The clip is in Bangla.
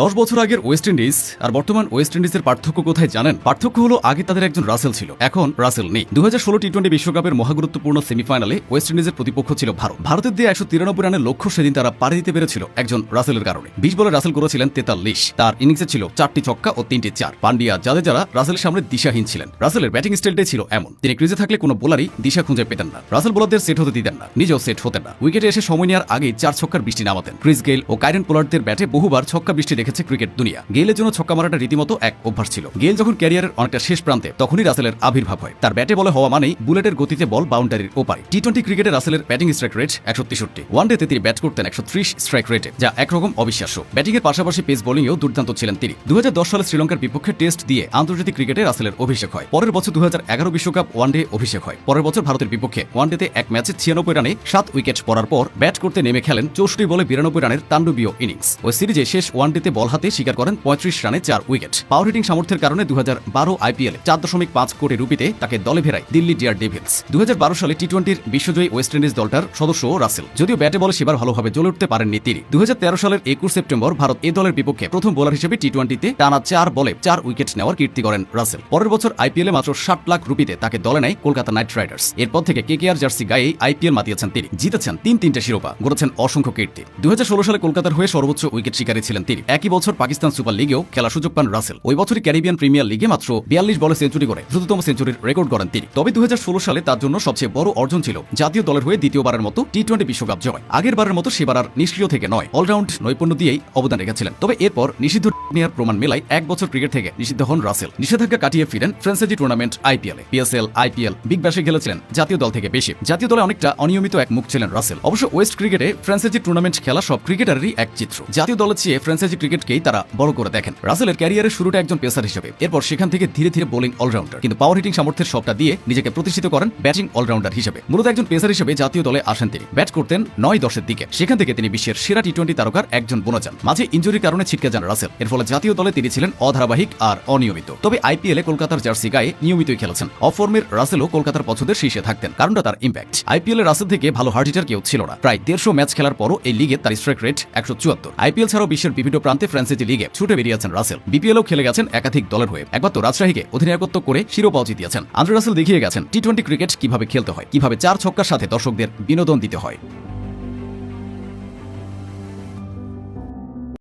10 বছর আগের ওয়েস্ট ইন্ডিজ আর বর্তমান ওয়েস্ট ইন্ডিজের পার্থক্য কোথায় জানেন? পার্থক্য হলো আগে তাদের একজন রাসেল ছিল, এখন রাসেল নেই। 2016 টি-20 বিশ্বকাপের মহাগুরুত্বপূর্ণ সেমিফাইনালে ওয়েস্ট ইন্ডিজের প্রতিপক্ষ ছিল ভারত। ভারতের দিয়ে 193 রানের লক্ষ্য সেদিন তারা পাড়ি দিতে পেরেছিল একজন রাসেলের কারণে। 20 বলে রাসেল করেছিলেন 43। তার ইনিংসে ছিল 4টি ছক্কা ও 3টি চার। পান্ডিয়া, জাদেজারা রাসেলের সামনে দিশাহীন ছিলেন। রাসেলের ব্যাটিং স্টাইলটাই ছিল এমন, তিনি ক্রিজে থাকলে কোনো বোলারই দিশা খুঁজে পেতেন না। রাসেল বোলারদের সেট হতে দিতেন না, নিজেও সেট হতেন না। উইকেটে এসে সময় নেওয়ার আগেই 4 ছক্কার বৃষ্টি নামাতেন। ক্রিস গেইল ও কাইরেন পোলার্ডদের ব্যাটে বহুবার ছক্কা বৃষ্টি দেখেছে ক্রিকেট দুনিয়া। গেইলের জন্য ছক্কা মারাটা রীতিমতো এক অভ্যাস ছিল। গেইল যখন ক্যারিয়ারের অনেকটা শেষ প্রান্তে, তখনই রাসেলের আবির্ভাব হয়। তার ব্যাটে বলে হওয়া মানেই বুলেটের গতিতে বল বাউন্ডারির ওপারে। টি-20 ক্রিকেটে রাসেলের ব্যাটিং স্ট্রাইক রেট 163। ওয়ানডেতে তিনি ব্যাট করতেন 130 স্ট্রাইক রেটে, যা একরকম অবিশ্বাস্য। ব্যাটিংয়ের পাশাপাশি পেস বোলিংয়েও দুর্দান্ত ছিলেন তিনি। 2010 সালে শ্রীলঙ্কার বিপক্ষে টেস্ট দিয়ে আন্তর্জাতিক ক্রিকেটে রাসেলের অভিষেক হয়। পরের বছর 2011 বিশ্বকাপ ওয়ানডে অভিষেক হয়। পরের বছর ভারতের বিপক্ষে ওয়ানডেতে এক ম্যাচে 96 রানে 7 উইকেট পড়ার পর ব্যাট করতে নেমে খেলেন 64 বলে 92 রানের তাণ্ডবীয় ইনিংস। ওই সিরিজে শেষ ওয়ানডেতে বল হাতে শিকার করেন 35 রানে 4 উইকেট। পাওয়ার হিটিং সামর্থ্যের কারণে 2012 আইপিএলে 4.5 কোটি রুপিতে তাকে দলে ফেরায় দিল্লি ডিয়ার ডেভিলস। 2012 সালে টি-20 বিশ্বজয়ী ওয়েস্ট ইন্ডিজ দলটার সদস্য রাসেল, যদিও ব্যাটে বলে সেবার ভালোভাবে জ্বলে উঠতে পারেননি তিনি। 2013 সালের 21 সেপ্টেম্বর ভারত এ দলের বিপক্ষে প্রথম বোলার হিসেবে টি-20তে টানা 4 বলে 4 উইকেট নেওয়ার কীর্তি করেন রাসেল। পরের বছর আইপিএলে মাত্র 60 লাখ রুপিতে তাকে দলে নেয় কলকাতা নাইট রাইডার্স। এরপর থেকে কেকেআর জার্সি গায়ে আইপিএল মাতিয়েছেন তিনি, জিতেছেন 3-3টে শিরোপা, গড়েছেন অসংখ্য কীর্তি। 2016 সালে কলকাতার হয়ে সর্বোচ্চ উইকেট শিকারী ছিলেন তিনি। একই বছর পাকিস্তান সুপার লিগেও খেলার সুযোগ পান রাসেল। ওই বছরই ক্যারিবিয়ান প্রিমিয়ার লিগে মাত্র 42 বলে সেঞ্চুরি করে দ্রুততম সেঞ্চুরির রেকর্ড করেন তিনি। তবে 2016 সালে তার জন্য সবচেয়ে বড় অর্জন ছিল জাতীয় দলের হয়ে দ্বিতীয়বারের মতো টি-20 বিশ্বকাপ জয়। আগের বারের মতো সেবার আর নিষ্ক্রিয় থেকে নয়, অলরাউন্ড নৈপুণ্য দিয়েই অবদান রেখেছিলেন। তবে এরপর নিষিদ্ধ নেওয়ার প্রমাণ মেলায় 1 বছর ক্রিকেট থেকে নিষিদ্ধ হন রাসেল। নিষেধাজ্ঞা কাটিয়ে ফিরেন ফ্র্যাঞ্চাইজি টুর্নামেন্ট আইপিএলে। পিএসএল, আইপিএল, বিগ ব্যাশে খেলেছিলেন জাতীয় দল থেকে বেশি। জাতীয় দলে অনেকটা অনিয়মিত এক মুখ ছিলেন রাসেল। অবশ্য ওয়েস্ট ক্রিকেটে ফ্র্যাঞ্চাইজি টুর্নামেন্ট খেলা সব ক্রিকেটারেরই এক চিত্র। জাতীয় দলের চেয়ে ফ্র্যাঞ্চাইজি ক্রিকেটকেই তারা বড় করে দেখেন। রাসেলের ক্যারিয়ারের শুরুটা একজন পেসার হিসেবে, এরপর সেখান থেকে ধীরে ধীরে বোলিং অলরাউন্ডার, কিন্তু পাওয়ার হিটিং সামর্থ্যের সবটা দিয়ে নিজেকে প্রতিষ্ঠিত করেন ব্যাটিং অলরাউন্ডার হিসেবে। মূলত একজন পেসার হিসেবে জাতীয় দলে আসেন তিনি। ব্যাট করতেন 9-10 দিকে। সেখান থেকে তিনি বিশ্বের সেরা টি-20 তারকার একজন বনে যান। মাঝে ইনজুরির কারণে ছিটকে যান রাসেল। এর ফলে জাতীয় দলে তিনি ছিলেন অধারাবাহিক আর অনিয়মিত। তবে আইপিএলে কলকাতার জার্সি গায়ে নিয়মিতই খেলেছেন। অফ ফর্মের রাসেলও কলকাতার পছন্দের শীর্ষে থাকতেন, কারণটা তার ইম্প্যাক্ট। আইপিএলে রাসেল থেকে ভালো হার্ড হিটার কেউ ছিল না। প্রায় 150 ম্যাচ খেলার পরও এই লিগে তার স্ট্রাইক রেট 174। আইপিএল ছাড়াও বিশ্বের বিভিন্ন প্রান্তে ফ্র্যাঞ্চাইজি লিগে ছুটে বেরিয়েছেন রাসেল। বিপিএলও খেলে গেছেন একাধিক দলের হয়ে। একবার তো রাজশাহীকে অধিনায়কত্ব করে শিরোপাও জিতিয়েছেন। আন্দ্রে রাসেল দেখিয়ে গেছেন টি-20 ক্রিকেট কিভাবে খেলতে হয়, কিভাবে 4 ছক্কার সাথে দর্শকদের বিনোদন দিতে হয়।